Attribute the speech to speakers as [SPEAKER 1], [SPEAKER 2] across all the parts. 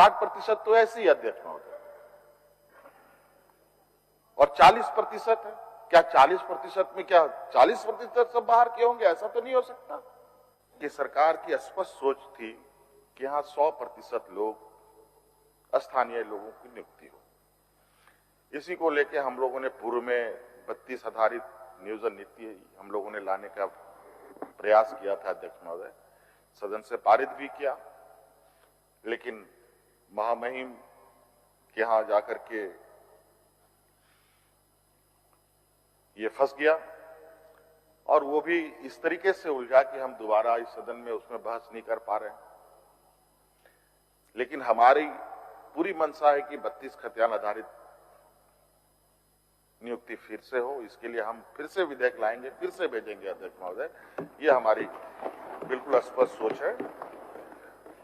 [SPEAKER 1] 60% तो ऐसे ही अध्यक्ष महोदय, और 40% है। क्या 40% में क्या 40% सब बाहर के होंगे? ऐसा तो नहीं हो सकता। कि सरकार की स्पष्ट सोच थी कि यहां 100% लोग स्थानीय लोगों की नियुक्ति हो। इसी को लेकर हम लोगों ने पूर्व में 32 आधारित नियोजन नीति हम लोगों ने लाने का प्रयास किया था अध्यक्ष महोदय, सदन से पारित भी किया, लेकिन महामहिम के यहां जाकर के ये फंस गया, और वो भी इस तरीके से उलझा कि हम दोबारा इस सदन में उसमें बहस नहीं कर पा रहे हैं। लेकिन हमारी पूरी मंशा है कि 32 खतियान आधारित नियुक्ति फिर से हो। इसके लिए हम फिर से विधेयक लाएंगे, फिर से भेजेंगे अध्यक्ष महोदय। ये हमारी बिल्कुल स्पष्ट सोच है।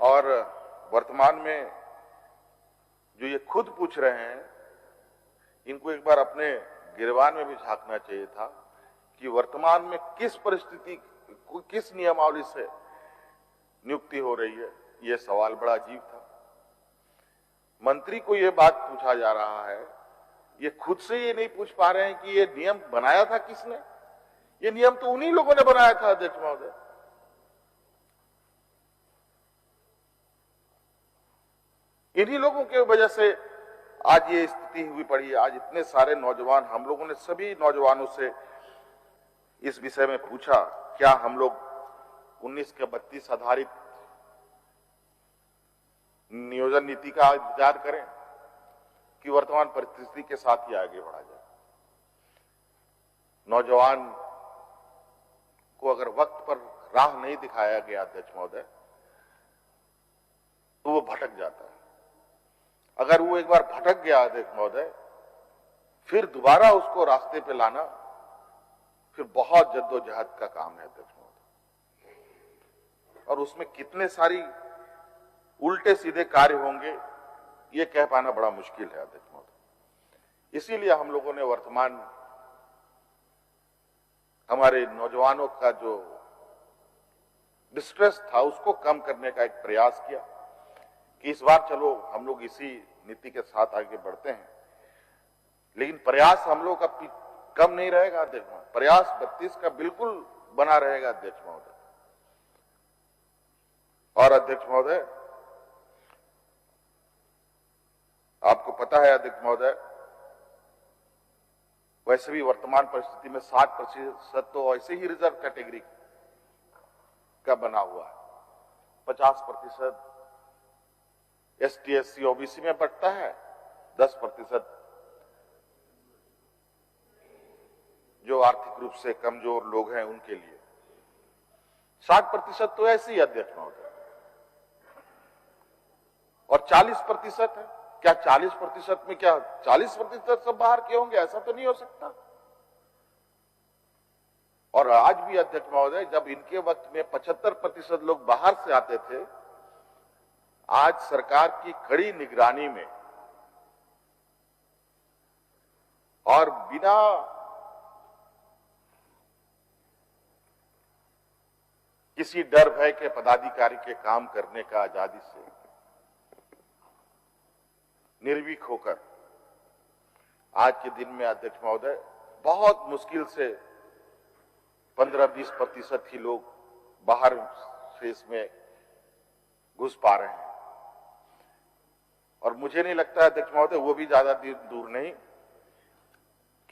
[SPEAKER 1] और वर्तमान में जो ये खुद पूछ रहे हैं, इनको एक बार अपने गिरबान में भी झांकना चाहिए था कि वर्तमान में किस परिस्थिति, किस नियमावली से नियुक्ति हो रही है। ये सवाल बड़ा अजीब था। मंत्री को ये बात पूछा जा रहा है, ये खुद से ये नहीं पूछ पा रहे हैं कि ये नियम बनाया था किसने। ये नियम तो उन्हीं लोगों ने बनाया था अध्यक्ष महोदय। इन्हीं लोगों की वजह से आज ये स्थिति हुई पड़ी है। आज इतने सारे नौजवान, हम लोगों ने सभी नौजवानों से इस विषय में पूछा, क्या हम लोग 19 के 32 आधारित नियोजन नीति का इंतजार करें कि वर्तमान परिस्थिति के साथ ही आगे बढ़ा जाए। नौजवान को अगर वक्त पर राह नहीं दिखाया गया अध्यक्ष महोदय, तो वो भटक जाता है। अगर वो एक बार भटक गया अध्यक्ष महोदय, फिर दोबारा उसको रास्ते पे लाना फिर बहुत जद्दोजहद का काम है अध्यक्ष महोदय। और उसमें कितने सारी उल्टे सीधे कार्य होंगे, ये कह पाना बड़ा मुश्किल है अध्यक्ष महोदय। इसीलिए हम लोगों ने वर्तमान हमारे नौजवानों का जो डिस्ट्रेस था, उसको कम करने का एक प्रयास किया कि इस बार चलो हम लोग इसी नीति के साथ आगे बढ़ते हैं। लेकिन प्रयास हम लोग का कम नहीं रहेगा अध्यक्ष महोदय। प्रयास 32 का बिल्कुल बना रहेगा अध्यक्ष महोदय। और अध्यक्ष महोदय, आपको पता है अध्यक्ष महोदय, वैसे भी वर्तमान परिस्थिति में 60% तो ऐसे ही रिजर्व कैटेगरी का बना हुआ है। 50% ST SC OBC में बंटता है, 10% जो आर्थिक रूप से कमजोर लोग हैं उनके लिए। 60% तो ऐसे ही अध्यक्ष महोदय, और 40% है। क्या 40% में क्या 40% सब बाहर के होंगे? ऐसा तो नहीं हो सकता। और आज भी अध्यक्ष महोदय, जब इनके वक्त में 75% लोग बाहर से आते थे, आज सरकार की कड़ी निगरानी में और बिना किसी डर भय के पदाधिकारी के काम करने का आजादी से निर्भीक होकर आज के दिन में अध्यक्ष महोदय बहुत मुश्किल से 15-20% ही लोग बाहर से इसमें घुस पा रहे हैं। और मुझे नहीं लगता अध्यक्ष महोदय वो भी ज्यादा दूर नहीं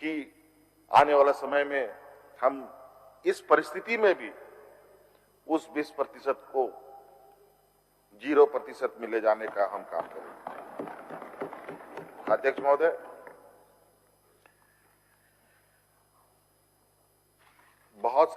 [SPEAKER 1] कि आने वाला समय में हम इस परिस्थिति में भी उस 20% को 0% में ले जाने का हम काम करेंगे। अध्यक्ष महोदय, बहुत